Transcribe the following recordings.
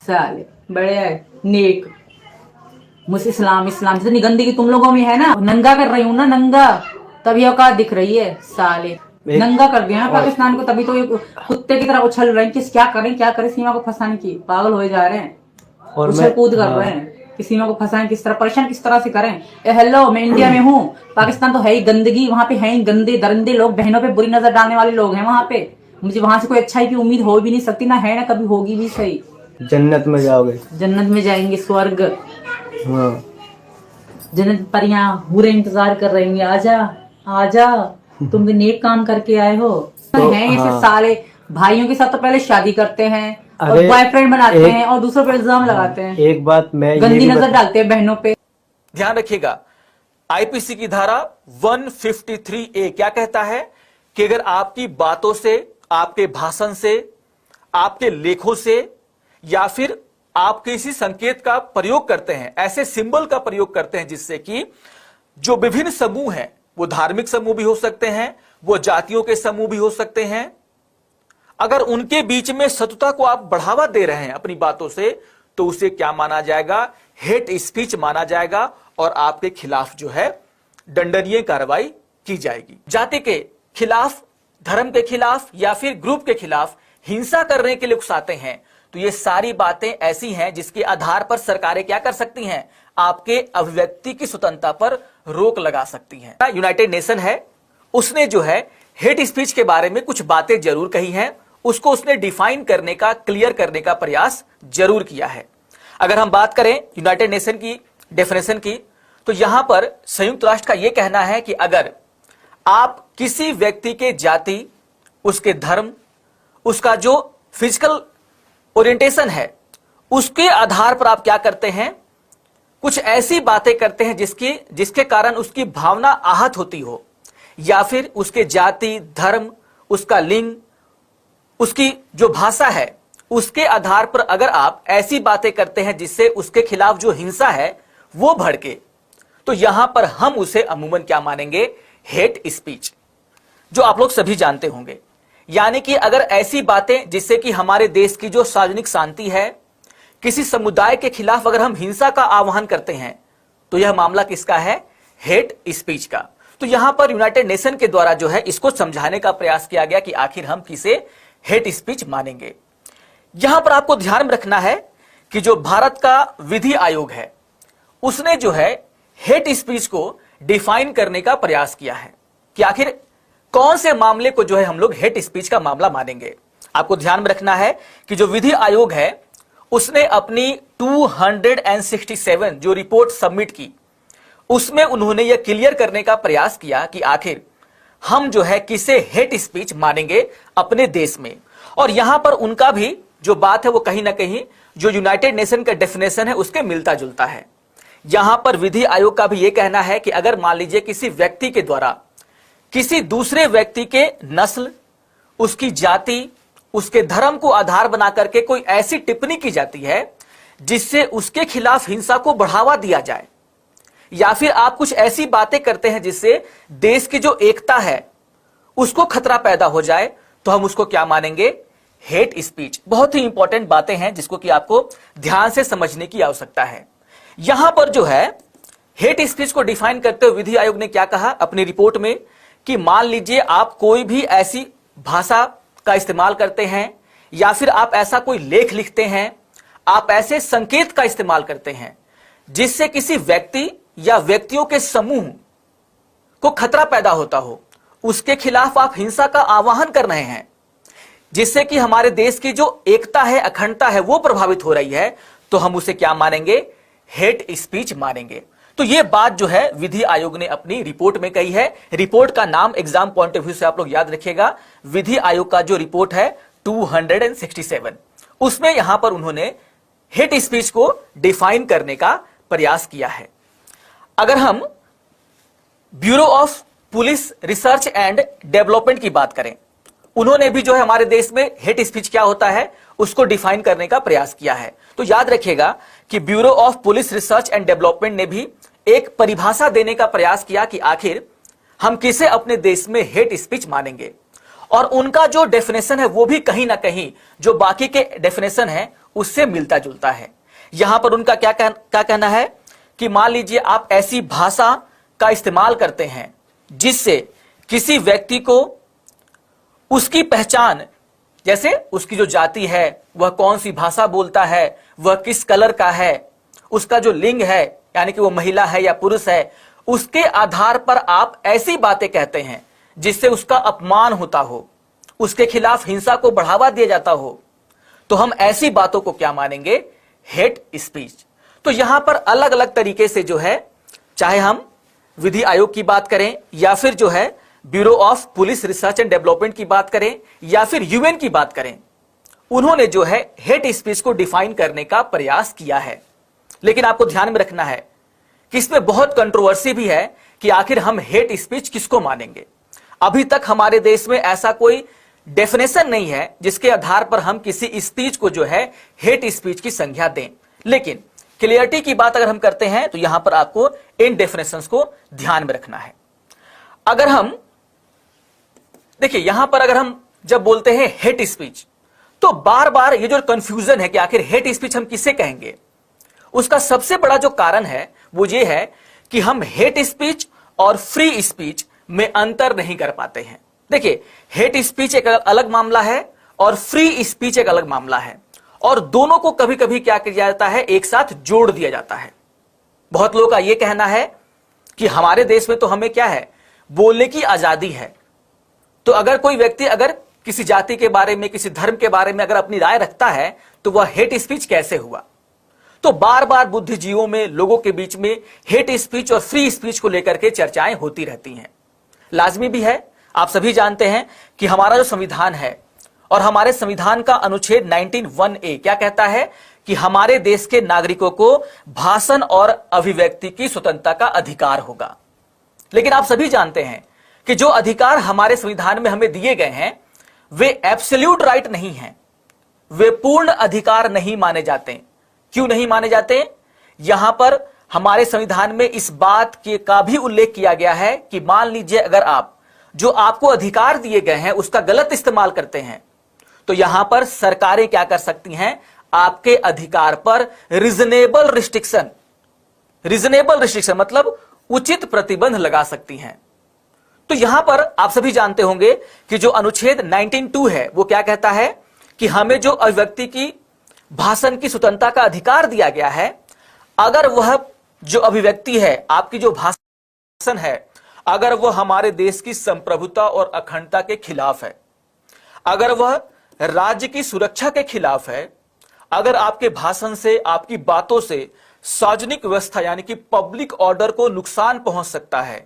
साले बड़े नेक मुझे इस्लाम जितनी गंदगी तुम लोगों में है ना, नंगा कर रही हूँ ना, नंगा, तभी औकात दिख रही है साले। नंगा कर दिया ना पाकिस्तान को, तभी तो ये कुत्ते की तरह उछल रहे हैं कि क्या करें सीमा को फंसाने की, पागल हो जा रहे हैं, उछल कूद कर रहे हैं कि सीमा को फंसाएं, किस तरह परेशान किस तरह से करें। हेलो, मैं इंडिया में हूँ, पाकिस्तान तो है ही गंदगी, वहां पे है ही गंदे दरिंदे लोग, बहनों पे बुरी नजर डालने वाले लोग हैं वहां पे। मुझे वहां से कोई अच्छाई की उम्मीद हो भी नहीं सकती, ना है ना कभी होगी भी। सही जन्नत में जाओगे, जन्नत में जाएंगे, स्वर्ग, हाँ। जन्नत पर यहाँ हूरें इंतजार कर रही हैं, आजा आजा, तुम भी नेक काम करके आए हो। तो, हैं ऐसे हाँ। साले भाइयों के साथ तो पहले शादी करते हैं और बॉयफ्रेंड बनाते हैं और दूसरों पर इल्जाम लगाते हैं, एक बात मैं गंदी नजर डालते हैं बहनों पे। ध्यान रखिएगा, आईपीसी की धारा 153A क्या कहता है कि अगर आपकी बातों से, आपके भाषण से, आपके लेखों से या फिर आप किसी संकेत का प्रयोग करते हैं, ऐसे सिंबल का प्रयोग करते हैं जिससे कि जो विभिन्न समूह हैं, वो धार्मिक समूह भी हो सकते हैं, वो जातियों के समूह भी हो सकते हैं, अगर उनके बीच में शत्रुता को आप बढ़ावा दे रहे हैं अपनी बातों से, तो उसे क्या माना जाएगा? हेट स्पीच माना जाएगा और आपके खिलाफ जो है दंडनीय कार्रवाई की जाएगी। जाति के खिलाफ, धर्म के खिलाफ या फिर ग्रुप के खिलाफ हिंसा करने के लिए उकसाते हैं, तो ये सारी बातें ऐसी हैं जिसके आधार पर सरकारें क्या कर सकती हैं? आपके अभिव्यक्ति की स्वतंत्रता पर रोक लगा सकती हैं। यूनाइटेड नेशन है, उसने जो है हेट स्पीच के बारे में कुछ बातें जरूर कही हैं, उसको उसने डिफाइन करने का, क्लियर करने का प्रयास जरूर किया है। अगर हम बात करें यूनाइटेड नेशन की डेफिनेशन की, तो यहां पर संयुक्त राष्ट्र का यह कहना है कि अगर आप किसी व्यक्ति के जाति, उसके धर्म, उसका जो फिजिकल ओरिएंटेशन है, उसके आधार पर आप क्या करते हैं? कुछ ऐसी बातें करते हैं जिसके कारण उसकी भावना आहत होती हो, या फिर उसके जाति, धर्म, उसका लिंग, उसकी जो भाषा है, उसके आधार पर अगर आप ऐसी बातें करते हैं जिससे उसके खिलाफ जो हिंसा है वो भड़के, तो यहां पर हम उसे अमूमन क्या मानेंगे? हेट स्पीच, जो आप लोग सभी जानते होंगे। यानी कि अगर ऐसी बातें जिससे कि हमारे देश की जो सार्वजनिक शांति है, किसी समुदाय के खिलाफ अगर हम हिंसा का आह्वान करते हैं, तो यह मामला किसका है? हेट स्पीच का। तो यहां पर यूनाइटेड नेशन के द्वारा जो है इसको समझाने का प्रयास किया गया कि आखिर हम किसे हेट स्पीच मानेंगे। यहां पर आपको ध्यान में रखना है कि जो भारत का विधि आयोग है, उसने जो है हेट स्पीच को डिफाइन करने का प्रयास किया है कि आखिर कौन से मामले को जो है हम लोग हेट स्पीच का मामला मानेंगे। आपको ध्यान में रखना है कि जो विधि आयोग है, उसने अपनी 267 जो रिपोर्ट सबमिट की, उसमें उन्होंने यह क्लियर करने का प्रयास किया कि आखिर हम जो है किसे हेट स्पीच मानेंगे अपने देश में। और यहां पर उनका भी जो बात है वो कहीं ना कहीं जो यूनाइटेड नेशन का डेफिनेशन है उसके मिलता जुलता है। यहां पर विधि आयोग का भी यह कहना है कि अगर मान लीजिए किसी व्यक्ति के द्वारा किसी दूसरे व्यक्ति के नस्ल, उसकी जाति, उसके धर्म को आधार बना करके कोई ऐसी टिप्पणी की जाती है जिससे उसके खिलाफ हिंसा को बढ़ावा दिया जाए, या फिर आप कुछ ऐसी बातें करते हैं जिससे देश की जो एकता है उसको खतरा पैदा हो जाए, तो हम उसको क्या मानेंगे? Hate speech. बहुत ही इंपॉर्टेंट बातें हैं जिसको कि आपको ध्यान से समझने की आवश्यकता है। यहां पर जो है हेट स्पीच को डिफाइन करते हुए विधि आयोग ने क्या कहा अपनी रिपोर्ट में कि मान लीजिए आप कोई भी ऐसी भाषा का इस्तेमाल करते हैं, या फिर आप ऐसा कोई लेख लिखते हैं, आप ऐसे संकेत का इस्तेमाल करते हैं जिससे किसी व्यक्ति या व्यक्तियों के समूह को खतरा पैदा होता हो, उसके खिलाफ आप हिंसा का आह्वान कर रहे हैं, जिससे कि हमारे देश की जो एकता है, अखंडता है, वो प्रभावित हो रही है, तो हम उसे क्या मानेंगे? हेट स्पीच मानेंगे। तो ये बात जो है विधि आयोग ने अपनी रिपोर्ट में कही है। रिपोर्ट का नाम एग्जाम पॉइंट ऑफ व्यू से आप लोग याद रखिएगा, विधि आयोग का जो रिपोर्ट है 267, उसमें यहां पर उन्होंने हेट स्पीच को डिफाइन करने का प्रयास किया है। अगर हम bureau of police research and development की बात करें, उन्होंने भी जो है हमारे देश में हेट स्पीच क्या होता है उसको डिफाइन करने का प्रयास किया है। तो याद रखिएगा कि bureau of police research and development ने भी एक परिभाषा देने का प्रयास किया कि आखिर हम किसे अपने देश में हेट स्पीच मानेंगे, और उनका जो डेफिनेशन है वो भी कहीं ना कहीं जो बाकी के डेफिनेशन है उससे मिलता जुलता है। यहां पर उनका क्या कहना है कि मान लीजिए आप ऐसी भाषा का इस्तेमाल करते हैं जिससे किसी व्यक्ति को उसकी पहचान, जैसे उसकी जो जाति है, वह कौन सी भाषा बोलता है, वह किस कलर का है, उसका जो लिंग है यानी कि वो महिला है या पुरुष है, उसके आधार पर आप ऐसी बातें कहते हैं जिससे उसका अपमान होता हो, उसके खिलाफ हिंसा को बढ़ावा दिया जाता हो, तो हम ऐसी बातों को क्या मानेंगे? Hate speech. तो यहां पर अलग अलग तरीके से जो है, चाहे हम विधि आयोग की बात करें या फिर जो है bureau of police research and development की बात करें या फिर यूएन की बात करें, उन्होंने जो है हेट स्पीच को डिफाइन करने का प्रयास किया है। लेकिन आपको ध्यान में रखना है कि इसमें बहुत कंट्रोवर्सी भी है कि आखिर हम हेट स्पीच किसको मानेंगे। अभी तक हमारे देश में ऐसा कोई डेफिनेशन नहीं है जिसके आधार पर हम किसी स्पीच को जो है हेट स्पीच की संज्ञा दें। लेकिन क्लियरिटी की बात अगर हम करते हैं तो यहां पर आपको इन डेफिनेशंस को ध्यान में रखना है। अगर हम देखिए, यहां पर अगर हम जब बोलते हैं हेट स्पीच, तो बार बार ये जो कंफ्यूजन है कि आखिर हेट स्पीच हम किसे कहेंगे, उसका सबसे बड़ा जो कारण है वो ये है कि हम हेट स्पीच और फ्री स्पीच में अंतर नहीं कर पाते हैं। देखिए, हेट स्पीच एक अलग मामला है और फ्री स्पीच एक अलग मामला है, और दोनों को कभी कभी क्या किया जाता है, एक साथ जोड़ दिया जाता है। बहुत लोगों का यह कहना है कि हमारे देश में तो हमें क्या है, बोलने की आजादी है, तो अगर कोई व्यक्ति अगर किसी जाति के बारे में, किसी धर्म के बारे में अगर अपनी राय रखता है तो वह हेट स्पीच कैसे हुआ। तो बार बार बुद्धिजीवियों में, लोगों के बीच में हेट स्पीच और फ्री स्पीच को लेकर के चर्चाएं होती रहती हैं। लाजमी भी है, आप सभी जानते हैं कि हमारा जो संविधान है और हमारे संविधान का अनुच्छेद 19(1)(a) क्या कहता है कि हमारे देश के नागरिकों को भाषण और अभिव्यक्ति की स्वतंत्रता का अधिकार होगा। लेकिन आप सभी जानते हैं कि जो अधिकार हमारे संविधान में हमें दिए गए हैं वे एब्सोल्यूट राइट नहीं हैं, वे पूर्ण अधिकार नहीं माने जाते। क्यों नहीं माने जाते? यहां पर हमारे संविधान में इस बात का भी उल्लेख किया गया है कि मान लीजिए अगर आप जो आपको अधिकार दिए गए हैं उसका गलत इस्तेमाल करते हैं तो यहां पर सरकारें क्या कर सकती हैं, आपके अधिकार पर रीजनेबल रिस्ट्रिक्शन मतलब उचित प्रतिबंध लगा सकती हैं। तो यहां पर आप सभी जानते होंगे कि जो अनुच्छेद 19(2) है वो क्या कहता है कि हमें जो अभिव्यक्ति की, भाषण की स्वतंत्रता का अधिकार दिया गया है, अगर वह जो अभिव्यक्ति है, आपकी जो भाषण है, अगर वह हमारे देश की संप्रभुता और अखंडता के खिलाफ है, अगर वह राज्य की सुरक्षा के खिलाफ है, अगर आपके भाषण से, आपकी बातों से सार्वजनिक व्यवस्था यानी कि पब्लिक ऑर्डर को नुकसान पहुंच सकता है,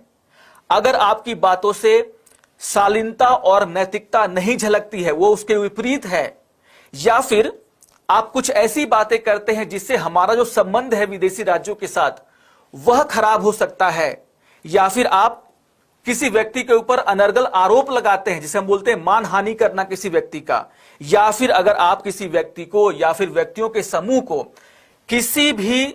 अगर आपकी बातों से शालीनता और नैतिकता नहीं झलकती है, वो उसके विपरीत है, या फिर आप कुछ ऐसी बातें करते हैं जिससे हमारा जो संबंध है विदेशी राज्यों के साथ वह खराब हो सकता है, या फिर आप किसी व्यक्ति के ऊपर अनर्गल आरोप लगाते हैं जिसे हम बोलते हैं मानहानि करना किसी व्यक्ति का, या फिर अगर आप किसी व्यक्ति को या फिर व्यक्तियों के समूह को किसी भी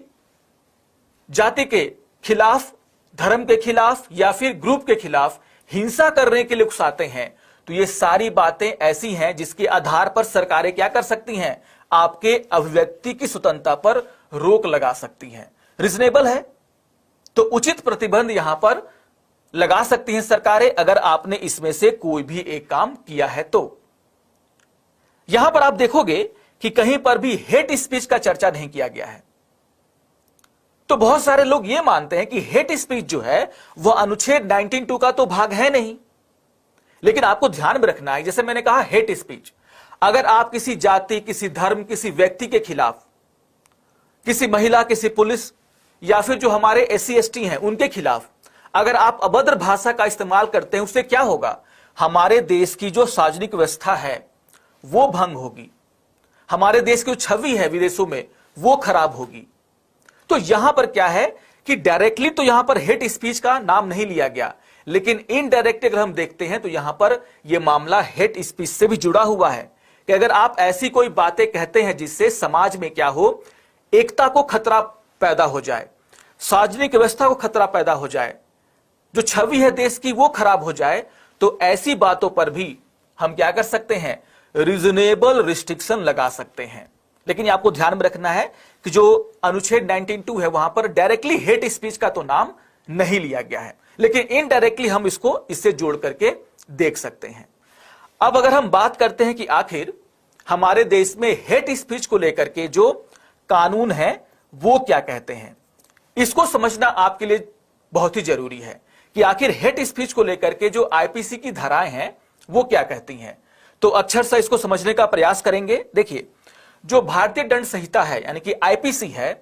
जाति के खिलाफ, धर्म के खिलाफ या फिर ग्रुप के खिलाफ हिंसा करने के लिए उकसाते हैं, तो ये सारी बातें ऐसी हैं जिसके आधार पर सरकारें क्या कर सकती हैं, आपके अभिव्यक्ति की स्वतंत्रता पर रोक लगा सकती हैं। रीजनेबल है तो उचित प्रतिबंध यहां पर लगा सकती हैं सरकारें, अगर आपने इसमें से कोई भी एक काम किया है तो। यहां पर आप देखोगे कि कहीं पर भी हेट स्पीच का चर्चा नहीं किया गया है। तो बहुत सारे लोग यह मानते हैं कि हेट स्पीच जो है वह अनुच्छेद 19(2) का तो भाग है नहीं। लेकिन आपको ध्यान में रखना है, जैसे मैंने कहा हेट स्पीच, अगर आप किसी जाति, किसी धर्म, किसी व्यक्ति के खिलाफ, किसी महिला, किसी पुलिस या फिर जो हमारे SC ST हैं उनके खिलाफ अगर आप अभद्र भाषा का इस्तेमाल करते हैं, उससे क्या होगा, हमारे देश की जो सार्वजनिक व्यवस्था है वो भंग होगी, हमारे देश की जो छवि है विदेशों में वो खराब होगी। तो यहां पर क्या है कि डायरेक्टली तो यहां पर हेट स्पीच का नाम नहीं लिया गया, लेकिन इनडायरेक्टली अगर हम देखते हैं तो यहां पर यह मामला हेट स्पीच से भी जुड़ा हुआ है कि अगर आप ऐसी कोई बातें कहते हैं जिससे समाज में क्या हो, एकता को खतरा पैदा हो जाए, सार्वजनिक व्यवस्था को खतरा पैदा हो जाए, जो छवि है देश की वो खराब हो जाए, तो ऐसी बातों पर भी हम क्या कर सकते हैं, रीजनेबल रिस्ट्रिक्शन लगा सकते हैं। लेकिन ये आपको ध्यान में रखना है कि जो अनुच्छेद 19(2) है वहां पर डायरेक्टली हेट स्पीच का तो नाम नहीं लिया गया है, लेकिन इनडायरेक्टली हम इसको इससे जोड़ करके देख सकते हैं। अब अगर हम बात करते हैं कि आखिर हमारे देश में हेट स्पीच को लेकर के जो कानून है वो क्या कहते हैं, इसको समझना आपके लिए बहुत ही जरूरी है कि आखिर हेट स्पीच को लेकर के जो आईपीसी की धाराएं हैं वो क्या कहती हैं। तो अक्षर से इसको समझने का प्रयास करेंगे। देखिए, जो भारतीय दंड संहिता है यानी कि आईपीसी है,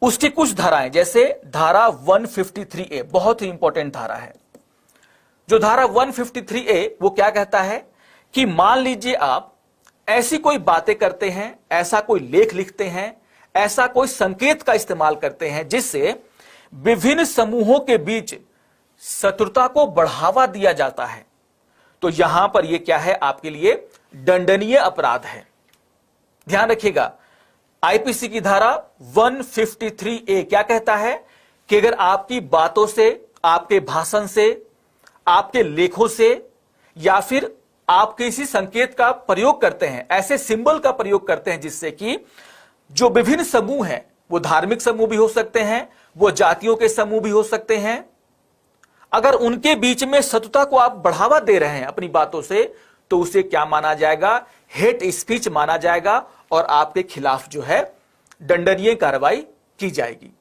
उसकी कुछ धाराएं, जैसे धारा 153A बहुत ही इंपॉर्टेंट धारा है। जो धारा 153A वो क्या कहता है कि मान लीजिए आप ऐसी कोई बातें करते हैं, ऐसा कोई लेख लिखते हैं, ऐसा कोई संकेत का इस्तेमाल करते हैं जिससे विभिन्न समूहों के बीच शत्रुता को बढ़ावा दिया जाता है, तो यहां पर यह क्या है, आपके लिए दंडनीय अपराध है। ध्यान रखिएगा, आईपीसी की धारा 153A क्या कहता है कि अगर आपकी बातों से, आपके भाषण से, आपके लेखों से या फिर आप किसी संकेत का प्रयोग करते हैं, ऐसे सिंबल का प्रयोग करते हैं जिससे कि जो विभिन्न समूह हैं, वो धार्मिक समूह भी हो सकते हैं, वो जातियों के समूह भी हो सकते हैं, अगर उनके बीच में शत्रुता को आप बढ़ावा दे रहे हैं अपनी बातों से, तो उसे क्या माना जाएगा, हेट स्पीच माना जाएगा और आपके खिलाफ जो है दंडनीय कार्रवाई की जाएगी।